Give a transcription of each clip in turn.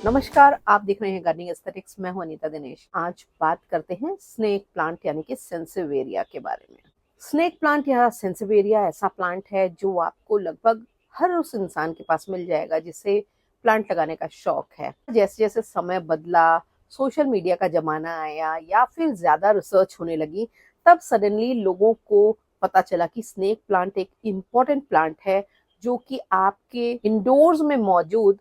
नमस्कार, आप देख रहे हैं गार्डनिंग एस्थेटिक्स। मैं हूं अनीता दिनेश। आज बात करते हैं स्नेक प्लांट यानी कि सेंसिवेरिया के बारे में। स्नेक प्लांट या सेंसिवेरिया ऐसा प्लांट है जो आपको लगभग हर उस इंसान के पास मिल जाएगा जिसे प्लांट लगाने का शौक है। जैसे जैसे समय बदला, सोशल मीडिया का जमाना आया या फिर ज्यादा रिसर्च होने लगी, तब सडनली लोगों को पता चला कि स्नेक प्लांट एक इम्पोर्टेंट प्लांट है जो कि आपके इंडोर्स में मौजूद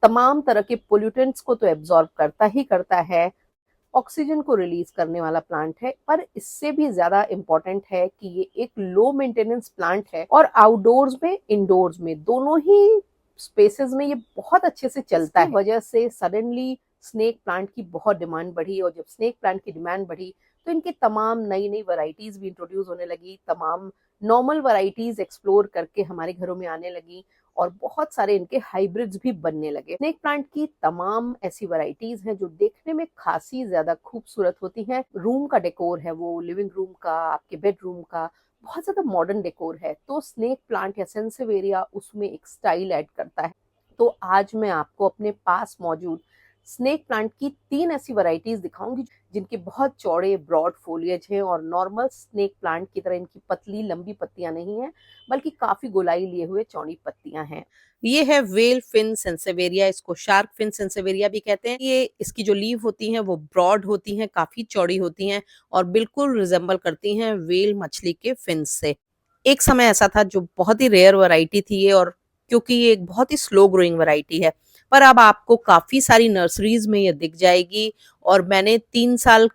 तमाम तरह के पोल्यूटेंट्स को तो एब्जॉर्ब करता ही करता है, ऑक्सीजन को रिलीज करने वाला प्लांट है, पर इससे भी ज्यादा इम्पोर्टेंट है कि ये एक लो मेंटेनेंस प्लांट है और आउटडोर्स में इंडोर्स में दोनों ही स्पेसेस में ये बहुत अच्छे से चलता है। वजह से सडनली स्नेक प्लांट की बहुत डिमांड बढ़ी और जब स्नेक प्लांट की डिमांड बढ़ी तो इनकी तमाम नई नई वैरायटीज भी इंट्रोड्यूस होने लगी, तमाम नॉर्मल वैरायटीज एक्सप्लोर करके हमारे घरों में आने लगी और बहुत सारे इनके हाइब्रिड्स भी बनने लगे। स्नेक प्लांट की तमाम ऐसी वैरायटीज हैं जो देखने में खासी ज्यादा खूबसूरत होती हैं। रूम का डेकोर है, वो लिविंग रूम का, आपके बेडरूम का बहुत ज्यादा मॉडर्न डेकोर है, तो स्नेक प्लांट या सेंसिवेरिया उसमें एक स्टाइल ऐड करता है। तो आज मैं आपको अपने पास मौजूद स्नेक प्लांट की 3 ऐसी वैरायटीज दिखाऊंगी जिनके बहुत चौड़े ब्रॉड फोलियज हैं और नॉर्मल स्नेक प्लांट की तरह इनकी पतली लंबी पत्तियां नहीं हैं, बल्कि काफी गोलाई लिए हुए चौड़ी पत्तियां हैं। ये है वेल फिन सेंसेवेरिया, इसको शार्क फिन सेंसेवेरिया भी कहते हैं। ये इसकी जो लीव होती हैं वो ब्रॉड होती हैं, काफी चौड़ी होती हैं और बिल्कुल रिजेंबल करती हैं वेल मछली के फिन से। एक समय ऐसा था जो बहुत ही रेयर वैरायटी थी ये, और क्योंकि ये एक बहुत ही स्लो ग्रोइंग वैरायटी है, पर अब आपको काफी सारी नर्सरीज में ये दिख जाएगी। और मैंने 3 साल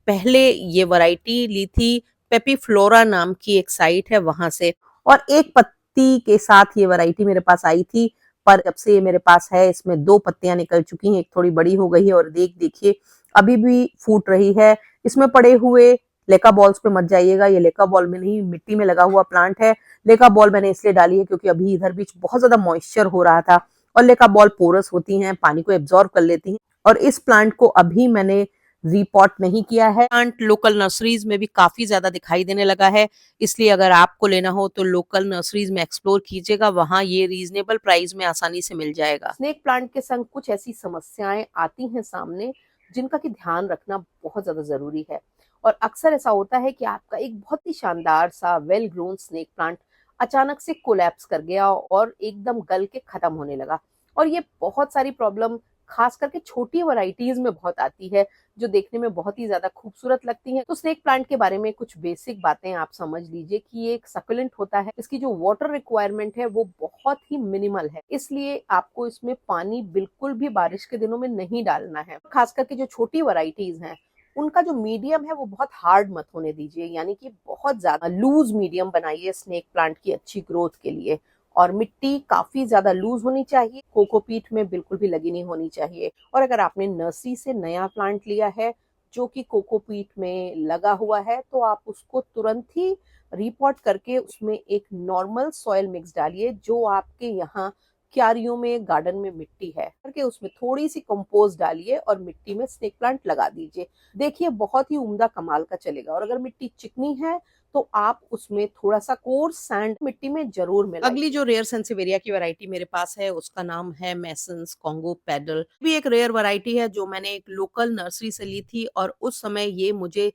पहले ये वैरायटी ली थी, पेपी फ्लोरा नाम की एक साइट है वहां से, और एक पत्ती के साथ ये वैरायटी मेरे पास आई थी। पर जब से ये मेरे पास है इसमें 2 पत्तियां निकल चुकी हैं, एक थोड़ी बड़ी हो गई है और देखिए अभी भी फूट रही है। इसमें पड़े हुए लेका बॉल्स पे मत जाइएगा, ये लेका बॉल में नहीं, मिट्टी में लगा हुआ प्लांट है। लेका बॉल मैंने इसलिए डाली है क्योंकि अभी इधर बीच बहुत ज्यादा मॉइस्चर हो रहा था और लेका बॉल पोरस होती हैं, पानी को एब्जॉर्ब कर लेती हैं। और इस प्लांट को अभी मैंने रीपॉट नहीं किया है। प्लांट लोकल नर्सरीज में भी काफी ज्यादा दिखाई देने लगा है, इसलिए अगर आपको लेना हो तो लोकल नर्सरीज में एक्सप्लोर कीजिएगा, वहां ये रीजनेबल प्राइस में आसानी से मिल जाएगा। स्नेक प्लांट के संग कुछ ऐसी समस्याएं आती हैं सामने जिनका कि ध्यान रखना बहुत ज्यादा जरूरी है। और अक्सर ऐसा होता है कि आपका एक बहुत ही शानदार सा वेल ग्रोन स्नेक प्लांट अचानक से कोलैप्स कर गया और एकदम गल के खत्म होने लगा। और ये बहुत सारी प्रॉब्लम खास करके छोटी वैरायटीज में बहुत आती है जो देखने में बहुत ही ज्यादा खूबसूरत लगती हैं। तो स्नेक प्लांट के बारे में कुछ बेसिक बातें आप समझ लीजिए कि ये एक सकुलेंट होता है, इसकी जो वाटर रिक्वायरमेंट है वो बहुत ही मिनिमल है, इसलिए आपको इसमें पानी बिल्कुल भी बारिश के दिनों में नहीं डालना है। खास करके जो छोटी वैरायटीज हैं उनका जो मीडियम है वो बहुत हार्ड मत होने दीजिए, यानी कि बहुत ज्यादा लूज मीडियम बनाइए स्नेक प्लांट की अच्छी ग्रोथ के लिए। और मिट्टी काफी ज्यादा लूज होनी चाहिए, कोकोपीट में बिल्कुल भी लगी नहीं होनी चाहिए। और अगर आपने नर्सरी से नया प्लांट लिया है जो कि कोकोपीट में लगा हुआ है, तो आप उसको तुरंत ही रिपॉट करके उसमें एक नॉर्मल सॉइल मिक्स डालिए जो आपके यहाँ क्यारियों में गार्डन में मिट्टी है, करके उसमें थोड़ी सी कंपोस्ट डालिए और मिट्टी में स्नेक प्लांट लगा दीजिए। देखिए बहुत ही उम्दा कमाल का चलेगा। और अगर मिट्टी चिकनी है तो आप उसमें थोड़ा सा कोर्स सैंड मिट्टी में जरूर मिलाइए। अगली जो रेयर सेंसिवेरिया की वैरायटी मेरे पास है उसका नाम है मेसन्स कॉन्गो पैडल। भी एक रेयर वैरायटी है जो मैंने एक लोकल नर्सरी से ली थी और उस समय ये मुझे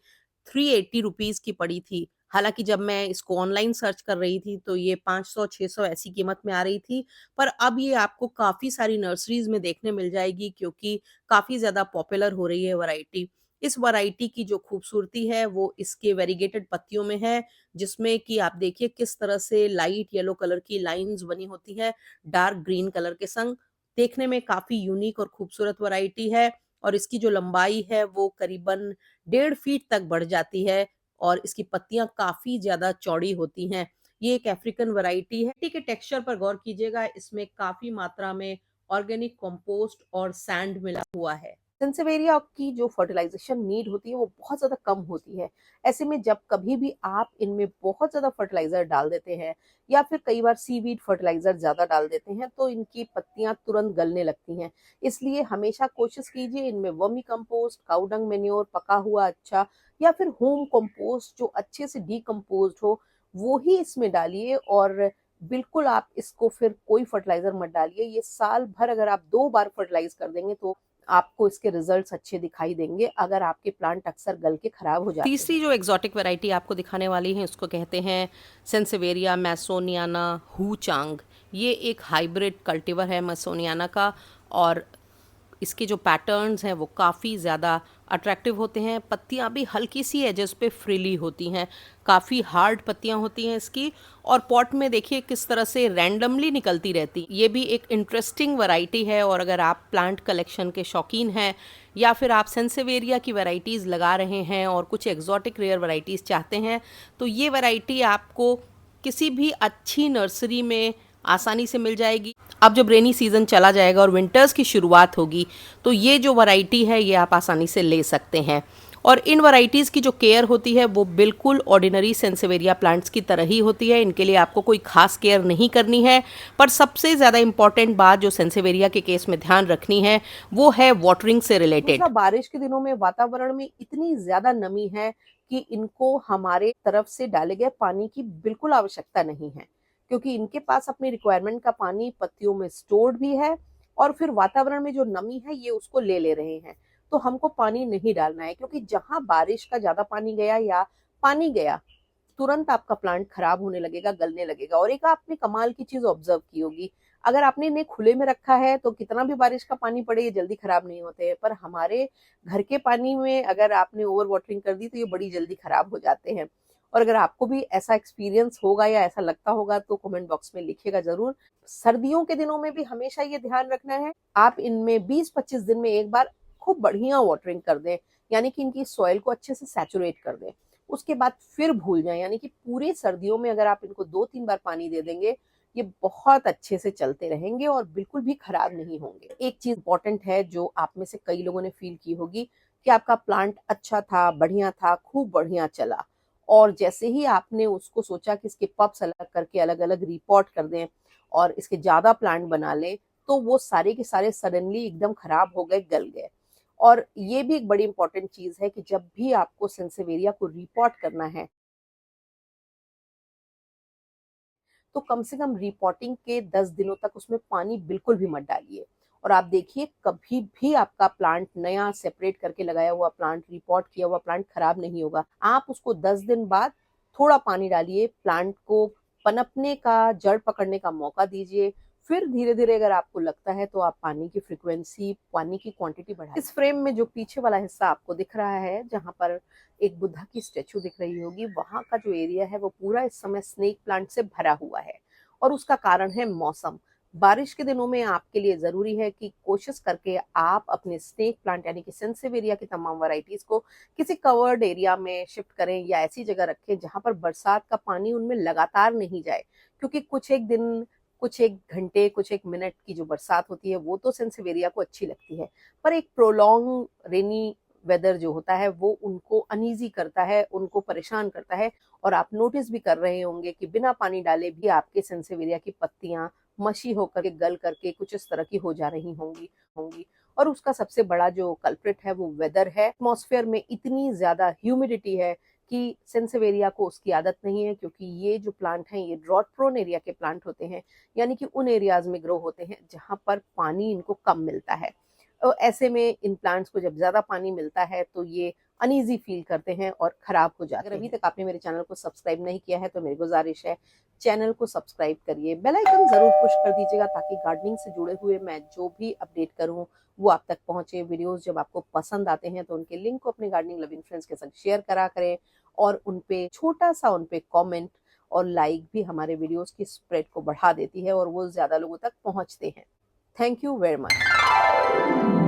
380 रुपीज की पड़ी थी। हालांकि जब मैं इसको ऑनलाइन सर्च कर रही थी तो ये 500-600 ऐसी कीमत में आ रही थी, पर अब ये आपको काफी सारी नर्सरीज में देखने मिल जाएगी क्योंकि काफी ज्यादा पॉपुलर हो रही है वैरायटी। इस वैरायटी की जो खूबसूरती है वो इसके वेरीगेटेड पत्तियों में है, जिसमें कि आप देखिए किस तरह से लाइट येलो कलर की लाइंस बनी होती है डार्क ग्रीन कलर के संग। देखने में काफी यूनिक और खूबसूरत वैरायटी है और इसकी जो लंबाई है वो करीबन 1.5 फीट तक बढ़ जाती है और इसकी पत्तियां काफी ज्यादा चौड़ी होती हैं। ये एक अफ्रीकन वैरायटी है। मिट्टी के टेक्सचर पर गौर कीजिएगा, इसमें काफी मात्रा में ऑर्गेनिक कंपोस्ट और सैंड मिला हुआ है। सेंसेवेरिया की जो फर्टिलाइजेशन नीड होती है वो बहुत ज्यादा कम होती है। ऐसे में जब कभी भी आप इनमें बहुत ज्यादा फर्टिलाइजर डाल देते हैं या फिर कई बार सीवीड फर्टिलाइजर ज्यादा डाल देते हैं तो इनकी पत्तियां तुरंत गलने लगती हैं। इसलिए हमेशा कोशिश कीजिए इनमें वर्मी कंपोस्ट, काउडंग मेन्योर, पका हुआ अच्छा, या फिर होम कंपोस्ट जो अच्छे से डीकम्पोज्ड हो वो ही इसमें डालिए। और बिल्कुल आप इसको फिर कोई फर्टिलाइजर मत डालिए। ये साल भर अगर आप 2 बार फर्टिलाइज कर देंगे तो आपको इसके रिजल्ट्स अच्छे दिखाई देंगे, अगर आपके प्लांट अक्सर गल के खराब हो जाते हैं। तीसरी जो एक्सोटिक वैरायटी आपको दिखाने वाली है उसको कहते हैं सेंसेवेरिया मैसोनियाना हुचांग। ये एक हाइब्रिड कल्टीवर है मैसोनियाना का, और इसके जो पैटर्न्स हैं वो काफ़ी ज़्यादा अट्रैक्टिव होते हैं। पत्तियां भी हल्की सी एजेस पे फ्रीली होती हैं, काफ़ी हार्ड पत्तियां होती हैं इसकी, और पॉट में देखिए किस तरह से रैंडमली निकलती रहती। ये भी एक इंटरेस्टिंग वैरायटी है, और अगर आप प्लांट कलेक्शन के शौकीन हैं या फिर आप सेंसेवेरिया की वैरायटीज़ लगा रहे हैं और कुछ एग्जॉटिक रेयर वैरायटीज़ चाहते हैं, तो ये वैरायटी आपको किसी भी अच्छी नर्सरी में आसानी से मिल जाएगी। अब जब रेनी सीज़न चला जाएगा और विंटर्स की शुरुआत होगी तो ये जो वैरायटी है ये आप आसानी से ले सकते हैं। और इन वैरायटीज़ की जो केयर होती है वो बिल्कुल ऑर्डिनरी सेंसेवेरिया प्लांट्स की तरह ही होती है। इनके लिए आपको कोई खास केयर नहीं करनी है। पर सबसे ज़्यादा इम्पॉर्टेंट बात जो सेंसेवेरिया के केस में ध्यान रखनी है वो है वाटरिंग से रिलेटेड। बारिश के दिनों में वातावरण में इतनी ज़्यादा नमी है कि इनको हमारे तरफ से डाले गए पानी की बिल्कुल आवश्यकता नहीं है, क्योंकि इनके पास अपनी रिक्वायरमेंट का पानी पत्तियों में स्टोर्ड भी है, और फिर वातावरण में जो नमी है ये उसको ले रहे हैं। तो हमको पानी नहीं डालना है, क्योंकि जहां बारिश का ज्यादा पानी गया या पानी गया तुरंत आपका प्लांट खराब होने लगेगा, गलने लगेगा। और एक आपने कमाल की चीज ऑब्जर्व की होगी, अगर आपने इन्हें खुले में रखा है तो कितना भी बारिश का पानी पड़े ये जल्दी खराब नहीं होते हैं, पर हमारे घर के पानी में अगर आपने ओवर वाटरिंग कर दी तो ये बड़ी जल्दी खराब हो जाते हैं। और अगर आपको भी ऐसा एक्सपीरियंस होगा या ऐसा लगता होगा तो कमेंट बॉक्स में लिखिएगा जरूर। सर्दियों के दिनों में भी हमेशा ये ध्यान रखना है, आप इनमें 20-25 दिन में एक बार खूब बढ़िया वाटरिंग कर दें, यानी कि इनकी सॉइल को अच्छे से सैचुरेट कर दें। उसके बाद फिर भूल जाएं, यानी कि पूरी सर्दियों में अगर आप इनको 2-3 बार पानी दे देंगे ये बहुत अच्छे से चलते रहेंगे और बिल्कुल भी खराब नहीं होंगे। एक चीज इंपॉर्टेंट है जो आप में से कई लोगों ने फील की होगी कि आपका प्लांट अच्छा था, बढ़िया था, खूब बढ़िया चला, और जैसे ही आपने उसको सोचा कि इसके पप्स अलग करके अलग अलग रिपोर्ट कर दें और इसके ज्यादा प्लांट बना लें, तो वो सारे के सारे सडनली एकदम खराब हो गए, गल गए। और ये भी एक बड़ी इंपॉर्टेंट चीज है कि जब भी आपको सेंसेवेरिया को रिपोर्ट करना है तो कम से कम रिपोर्टिंग के 10 दिनों तक उसमें पानी बिल्कुल भी मत डालिए। और आप देखिए कभी भी आपका प्लांट नया सेपरेट करके लगाया हुआ प्लांट, रिपोर्ट किया हुआ प्लांट खराब नहीं होगा। आप उसको 10 दिन बाद थोड़ा पानी डालिए, प्लांट को पनपने का, जड़ पकड़ने का मौका दीजिए। फिर धीरे धीरे अगर आपको लगता है तो आप पानी की फ्रीक्वेंसी, पानी की क्वांटिटी बढ़ाइए। इस फ्रेम में जो पीछे वाला हिस्सा आपको दिख रहा है, जहां पर एक बुद्धा की स्टेचू दिख रही होगी, वहां का जो एरिया है वो पूरा इस समय स्नेक प्लांट से भरा हुआ है। और उसका कारण है मौसम। बारिश के दिनों में आपके लिए जरूरी है कि कोशिश करके आप अपने स्नेक प्लांट यानी कि सेंसेवेरिया की तमाम वैरायटीज को किसी कवर्ड एरिया में शिफ्ट करें या ऐसी जगह रखें जहां पर बरसात का पानी उनमें लगातार नहीं जाए, क्योंकि कुछ एक दिन, कुछ एक घंटे, कुछ एक मिनट की जो बरसात होती है वो तो सेंसेवेरिया को अच्छी लगती है, पर एक प्रोलॉन्ग रेनी वेदर जो होता है वो उनको अनईजी करता है, उनको परेशान करता है। और आप नोटिस भी कर रहे होंगे कि बिना पानी डाले भी आपके सेंसेवेरिया की पत्तियां मशी होकर के, गल करके कुछ इस तरह की हो जा रही होंगी। और उसका सबसे बड़ा जो कल्प्रिट है वो वेदर है। एटमॉस्फेयर में इतनी ज्यादा ह्यूमिडिटी है कि सेंसेवेरिया को उसकी आदत नहीं है, क्योंकि ये जो प्लांट हैं ये ड्रॉट प्रोन एरिया के प्लांट होते हैं, यानी कि उन एरियाज में ग्रो होते हैं जहां पर पानी इनको कम मिलता है। तो ऐसे में इन प्लांट्स को जब ज्यादा पानी मिलता है तो ये अनईजी फील करते हैं और खराब हो जाते हैं। अगर अभी तक आपने मेरे चैनल को सब्सक्राइब नहीं किया है तो मेरी गुजारिश है चैनल को सब्सक्राइब करिए, बेल आइकन जरूर पुश कर दीजिएगा ताकि गार्डनिंग से जुड़े हुए मैं जो भी अपडेट करूं वो आप तक पहुंचे। वीडियोस जब आपको पसंद आते हैं तो उनके लिंक को अपने गार्डनिंग लविंग फ्रेंड्स के साथ शेयर करा करें, और उनपे छोटा सा उनपे कमेंट और लाइक भी हमारे वीडियोस की स्प्रेड को बढ़ा देती है और वो ज्यादा लोगों तक पहुंचते हैं। Thank you very much.